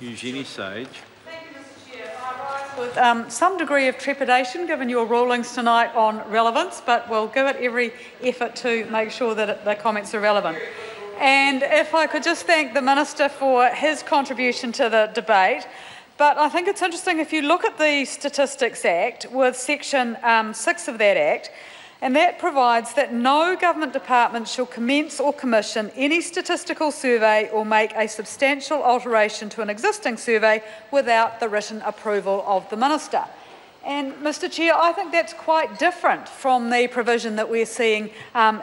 Eugenie Sage. With some degree of trepidation, given your rulings tonight on relevance, but we'll give it every effort to make sure that the comments are relevant. And if I could just thank the Minister for his contribution to the debate. But I think it's interesting, if you look at the Statistics Act, with Section 6 of that Act, and that provides that no government department shall commence or commission any statistical survey or make a substantial alteration to an existing survey without the written approval of the Minister. And, Mr Chair, I think that's quite different from the provision that we're seeing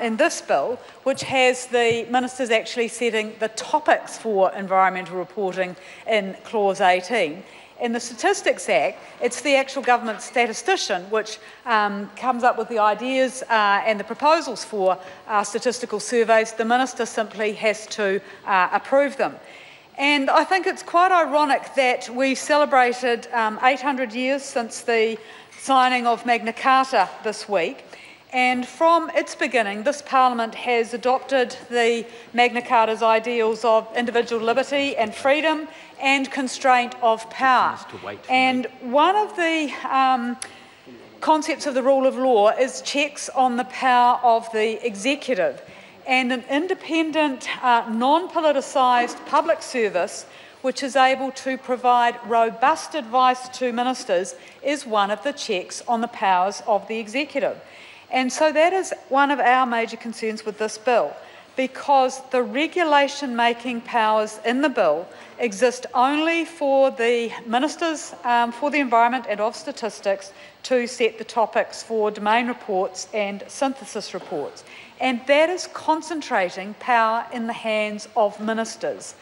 in this bill, which has the Ministers actually setting the topics for environmental reporting in Clause 18. In the Statistics Act, it's the actual government statistician which comes up with the ideas and the proposals for statistical surveys. The Minister simply has to approve them. And I think it's quite ironic that we celebrated 800 years since the signing of Magna Carta this week. And from its beginning, this Parliament has adopted the Magna Carta's ideals of individual liberty and freedom and constraint of power. And one of the concepts of the rule of law is checks on the power of the executive. And an independent, non-politicised public service which is able to provide robust advice to ministers is one of the checks on the powers of the executive. And so that is one of our major concerns with this bill, because the regulation-making powers in the bill exist only for the Ministers for the Environment and of Statistics to set the topics for domain reports and synthesis reports. And that is concentrating power in the hands of ministers.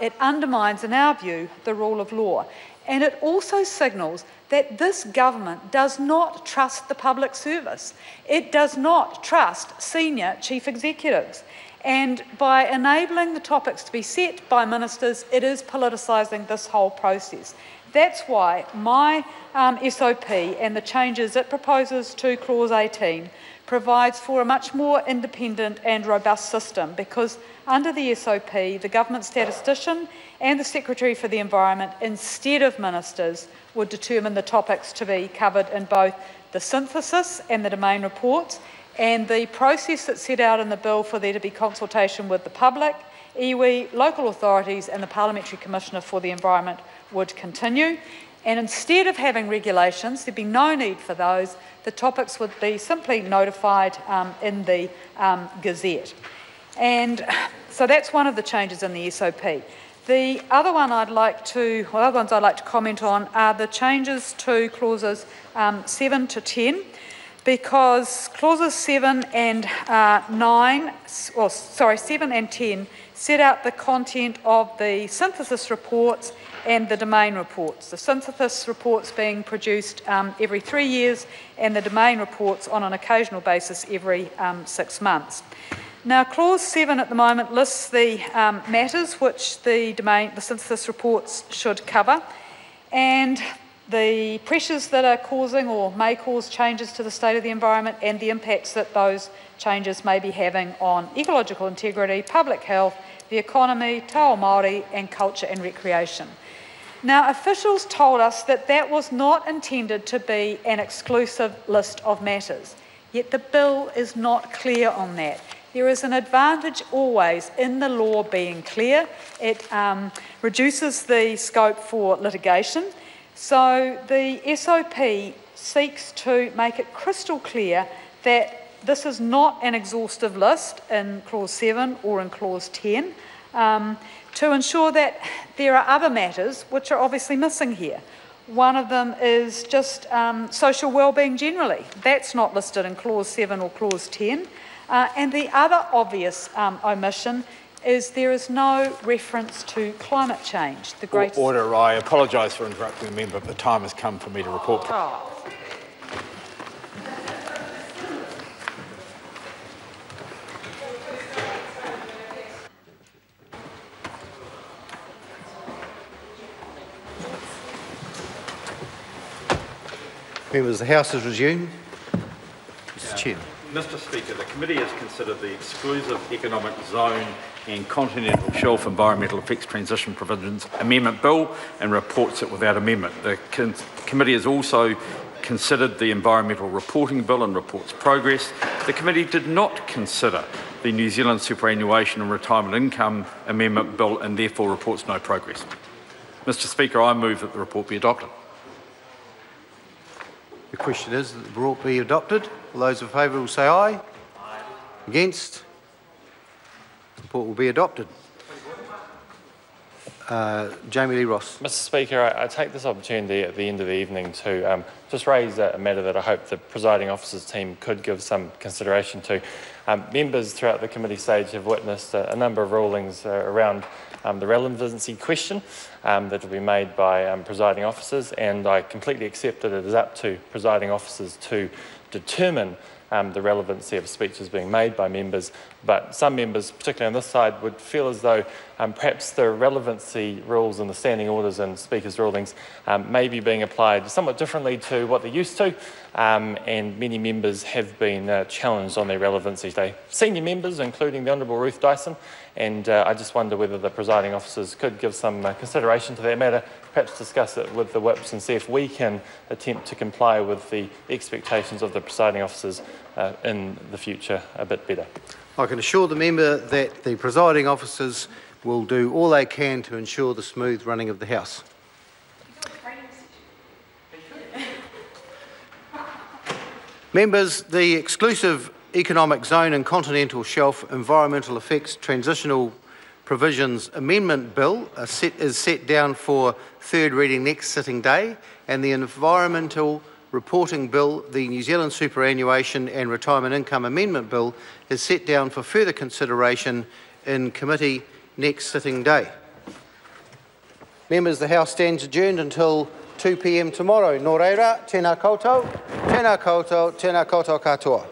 It undermines, in our view, the rule of law. And it also signals that this government does not trust the public service. It does not trust senior chief executives. And by enabling the topics to be set by ministers, it is politicising this whole process. That's why my SOP and the changes it proposes to Clause 18 provides for a much more independent and robust system, because under the SOP, the government statistician and the Secretary for the Environment, instead of ministers, would determine the topics to be covered in both the synthesis and the domain reports, and the process that's set out in the bill for there to be consultation with the public, iwi, local authorities and the Parliamentary Commissioner for the Environment would continue. And instead of having regulations, there'd be no need for those. The topics would be simply notified in the Gazette. And so that's one of the changes in the SOP. The other one other ones I'd like to comment on are the changes to clauses 7 to 10, because clauses 7 and 7 and 10 set out the content of the synthesis reports and the domain reports. The synthesis reports being produced every 3 years, and the domain reports on an occasional basis every 6 months. Now, Clause 7 at the moment lists the matters which the synthesis reports should cover, and the pressures that are causing or may cause changes to the state of the environment, and the impacts that those changes may be having on ecological integrity, public health, the economy, te ao Māori, and culture and recreation. Now, officials told us that that was not intended to be an exclusive list of matters, yet the bill is not clear on that. There is an advantage always in the law being clear. It reduces the scope for litigation. So the SOP seeks to make it crystal clear that this is not an exhaustive list in Clause 7 or in Clause 10, to ensure that there are other matters which are obviously missing here. One of them is just social wellbeing generally. That's not listed in Clause 7 or Clause 10. And the other obvious omission is there is no reference to climate change. The greatest... Order. I apologise for interrupting the member, but the time has come for me to report. Members, the House is resumed. Mr. Chair. Mr. Speaker, the committee has considered the exclusive economic zone and Continental Shelf Environmental Effects Transition Provisions Amendment Bill and reports it without amendment. The committee has also considered the Environmental Reporting Bill and reports progress. The committee did not consider the New Zealand Superannuation and Retirement Income Amendment Bill and therefore reports no progress. Mr Speaker, I move that the report be adopted. The question is that the report be adopted. All those in favour will say aye. Aye. Against? The report will be adopted. Jami-Lee Ross. Mr Speaker, I take this opportunity at the end of the evening to just raise a matter that I hope the presiding officer's team could give some consideration to. Members throughout the committee stage have witnessed a number of rulings around the relevancy question that will be made by presiding officers, and I completely accept that it is up to presiding officers to determine the relevancy of speeches being made by members, but some members, particularly on this side, would feel as though perhaps the relevancy rules and the standing orders and speakers' rulings may be being applied somewhat differently to what they're used to, and many members have been challenged on their relevancy today. Senior members, including the Honourable Ruth Dyson, and I just wonder whether the presiding officers could give some consideration to that matter, perhaps discuss it with the whips and see if we can attempt to comply with the expectations of the presiding officers in the future a bit better. I can assure the member that the presiding officers will do all they can to ensure the smooth running of the House. Members, the exclusive Economic Zone and Continental Shelf Environmental Effects Transitional Provisions Amendment Bill is set down for third reading next sitting day, and the Environmental Reporting Bill, the New Zealand Superannuation and Retirement Income Amendment Bill, is set down for further consideration in committee next sitting day. Members, the House stands adjourned until 2 p.m. tomorrow. Nō reira, tēnā koutou, tēnā koutou, tēnā koutou katoa.